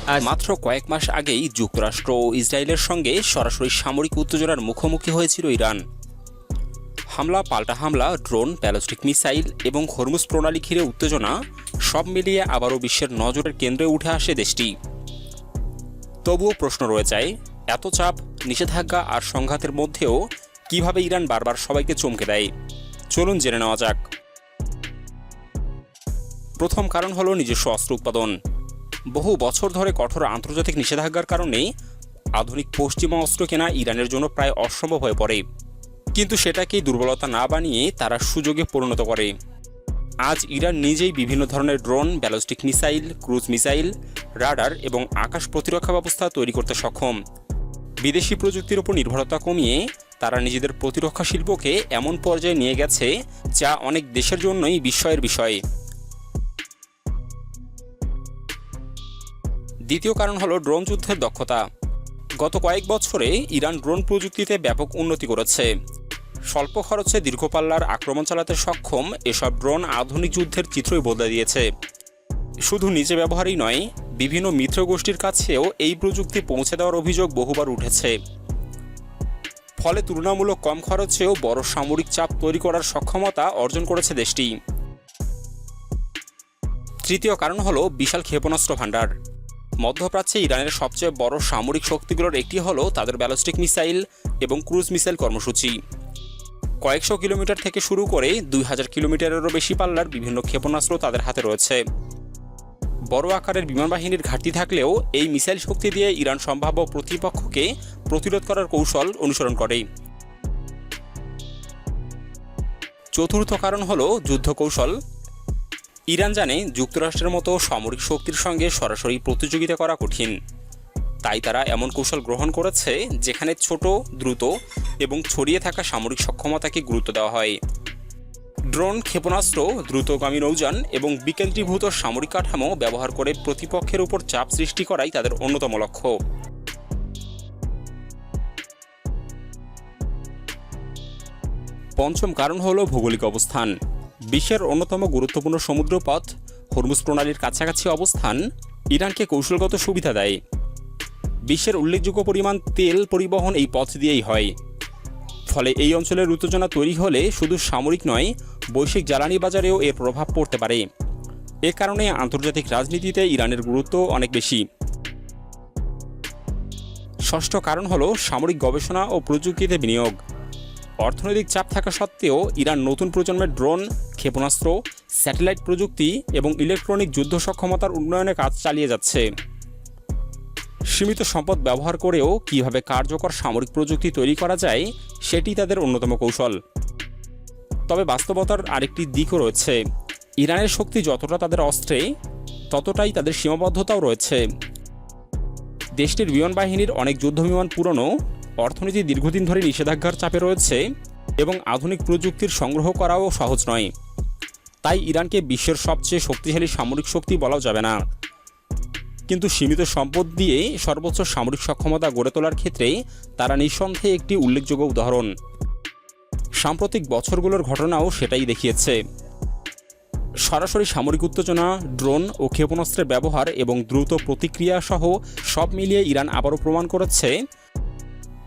মাত্র কয়েক মাস আগেই যুক্তরাষ্ট্র ও ইসরায়েলের সঙ্গে সরাসরি সামরিক উত্তেজনার মুখোমুখি হয়েছিল ইরান। হামলা, পাল্টা হামলা, ড্রোন, ব্যালিস্টিক মিসাইল এবং হরমুজ প্রণালী ঘিরে উত্তেজনা সব মিলিয়ে আবারও বিশ্বের নজরের কেন্দ্রে উঠে আসে দেশটি। তবুও প্রশ্ন রয়ে যায়, এত চাপ, নিষেধাজ্ঞা আর সংঘাতের মধ্যেও কিভাবে ইরান বারবার সবাইকে চমকে দেয়? চলুন জেনে নেওয়া যাক। প্রথম কারণ হলো নিজস্ব অস্ত্র উৎপাদন। বহু বছর ধরে কঠোর আন্তর্জাতিক নিষেধাজ্ঞার কারণে আধুনিক পশ্চিমা অস্ত্র কেনা ইরানের জন্য প্রায় অসম্ভব হয়ে পড়ে। কিন্তু সেটাকেই দুর্বলতা না বানিয়ে তারা সুযোগে পরিণত করে। আজ ইরান নিজেই বিভিন্ন ধরনের drone, ballistic missile, cruise missile, radar এবং আকাশ প্রতিরক্ষা ব্যবস্থা তৈরি করতে সক্ষম। বিদেশি প্রযুক্তির উপর নির্ভরতা কমিয়ে তারা নিজেদের প্রতিরক্ষা শিল্পকে এমন পর্যায়ে নিয়ে গেছে যা অনেক দেশের জন্যই বিস্ময়ের বিষয়। দ্বিতীয় কারণ হলো ড্রোন যুদ্ধের দক্ষতা। গত কয়েক বছরে ইরান ড্রোন প্রযুক্তিতে ব্যাপক উন্নতি করেছে। স্বল্প খরচে দীর্ঘপাল্লার আক্রমণ চালাতে সক্ষম এসব ড্রোন আধুনিক যুদ্ধের চিত্রই বদলে দিয়েছে। শুধু নিজে ব্যবহারই নয়, বিভিন্ন মিত্র গোষ্ঠীর কাছেও এই প্রযুক্তি পৌঁছে দেওয়ার অভিযোগ বহুবার উঠেছে। ফলে তুলনামূলক কম খরচেও বড় সামরিক চাপ তৈরি করার সক্ষমতা অর্জন করেছে দেশটি। তৃতীয় কারণ হলো বিশাল ক্ষেপণাস্ত্র ভাণ্ডার। মধ্যপ্রাচ্যে ইরানের সবচেয়ে বড় সামরিক শক্তিগুলোর একটি হলো তাদের ব্যালিস্টিক মিসাইল এবং ক্রুজ মিসাইল কর্মসূচি। কয়েকশো কিলোমিটার থেকে শুরু করে 2000 কিলোমিটারেরও বেশি পাল্লার বিভিন্ন ক্ষেপণাস্ত্র তাদের হাতে রয়েছে। বড় আকারের বিমান বাহিনীর ঘাটতি থাকলেও এই মিসাইল শক্তি দিয়ে ইরান সম্ভাব্য প্রতিপক্ষকে প্রতিরোধ করার কৌশল অনুসরণ করে। চতুর্থ কারণ হলো যুদ্ধ কৌশল। ইরান জানে যুক্তরাষ্ট্রের মতো সামরিক শক্তির সঙ্গে সরাসরি প্রতিযোগিতা করা কঠিন। তাই তারা এমন কৌশল গ্রহণ করেছে যেখানে ছোট, দ্রুত এবং ছড়িয়ে থাকা সামরিক সক্ষমতাকে গুরুত্ব দেওয়া হয়। ড্রোন, ক্ষেপণাস্ত্র, দ্রুতগামী নৌযান এবং বিকেন্দ্রীভূত সামরিক কাঠামো ব্যবহার করে প্রতিপক্ষের উপর চাপ সৃষ্টি করাই তাদের অন্যতম লক্ষ্য। পঞ্চম কারণ হলো ভৌগোলিক অবস্থান। বিশ্বের অন্যতম গুরুত্বপূর্ণ সমুদ্রপথ হরমুজ প্রণালীর কাছাকাছি অবস্থান ইরানকে কৌশলগত সুবিধা দেয়। বিশ্বের উল্লেখযোগ্য পরিমাণ তেল পরিবহন এই পথ দিয়েই হয়। ফলে এই অঞ্চলের উত্তেজনা তৈরি হলে শুধু সামরিক নয়, বৈশ্বিক জ্বালানি বাজারেও এর প্রভাব পড়তে পারে। এ কারণে আন্তর্জাতিক রাজনীতিতে ইরানের গুরুত্ব অনেক বেশি। ষষ্ঠ কারণ হলো সামরিক গবেষণা ও প্রযুক্তিতে বিনিয়োগ। অর্থনৈতিক চাপ থাকা সত্ত্বেও ইরান নতুন প্রজন্মের ড্রোন, ক্ষেপণাস্ত্র, স্যাটেলাইট প্রযুক্তি এবং ইলেকট্রনিক যুদ্ধ সক্ষমতার উন্নয়নে কাজ চালিয়ে যাচ্ছে। সীমিত সম্পদ ব্যবহার করেও কীভাবে কার্যকর সামরিক প্রযুক্তি তৈরি করা যায় সেটি তাদের অন্যতম কৌশল। তবে বাস্তবতার আরেকটি দিকও রয়েছে। ইরানের শক্তি যতটা তাদের অস্ত্রে, ততটাই তাদের সীমাবদ্ধতাও রয়েছে। দেশটির বিমান বাহিনীর অনেক যুদ্ধবিমান পুরনো, অর্থনীতি দীর্ঘদিন ধরে নিষেধাজ্ঞার চাপে রয়েছে এবং আধুনিক প্রযুক্তির সংগ্রহ করাও সহজ নয়। তাই ইরানকে বিশ্বের সবচেয়ে শক্তিশালী সামরিক শক্তি বলাও যাবে না। কিন্তু সীমিত সম্পদ দিয়ে সর্বোচ্চ সামরিক সক্ষমতা গড়ে তোলার ক্ষেত্রে তারা নিঃসন্দেহে একটি উল্লেখযোগ্য উদাহরণ। সাম্প্রতিক বছরগুলোর ঘটনাও সেটাই দেখিয়েছে। সরাসরি সামরিক উত্তেজনা, ড্রোন ও ক্ষেপণাস্ত্রের ব্যবহার এবং দ্রুত প্রতিক্রিয়া সহ সব মিলিয়ে ইরান আবারও প্রমাণ করেছে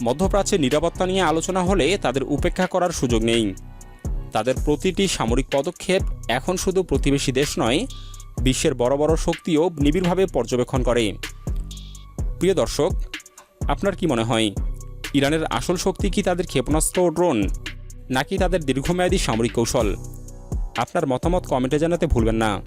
মধ্যপ্রাচ্যের নিরাপত্তা নিয়ে আলোচনা হলে তাদের উপেক্ষা করার সুযোগ নেই। তাদের প্রতিটি সামরিক পদক্ষেপ এখন শুধু প্রতিবেশী দেশ নয়, বিশ্বের বড় বড় শক্তিও নিবিড়ভাবে পর্যবেক্ষণ করে। প্রিয় দর্শক, আপনার কি মনে হয়, ইরানের আসল শক্তি কি তাদের ক্ষেপণাস্ত্র ও ড্রোন, নাকি তাদের দীর্ঘমেয়াদী সামরিক কৌশল? আপনার মতামত কমেন্টে জানাতে ভুলবেন না।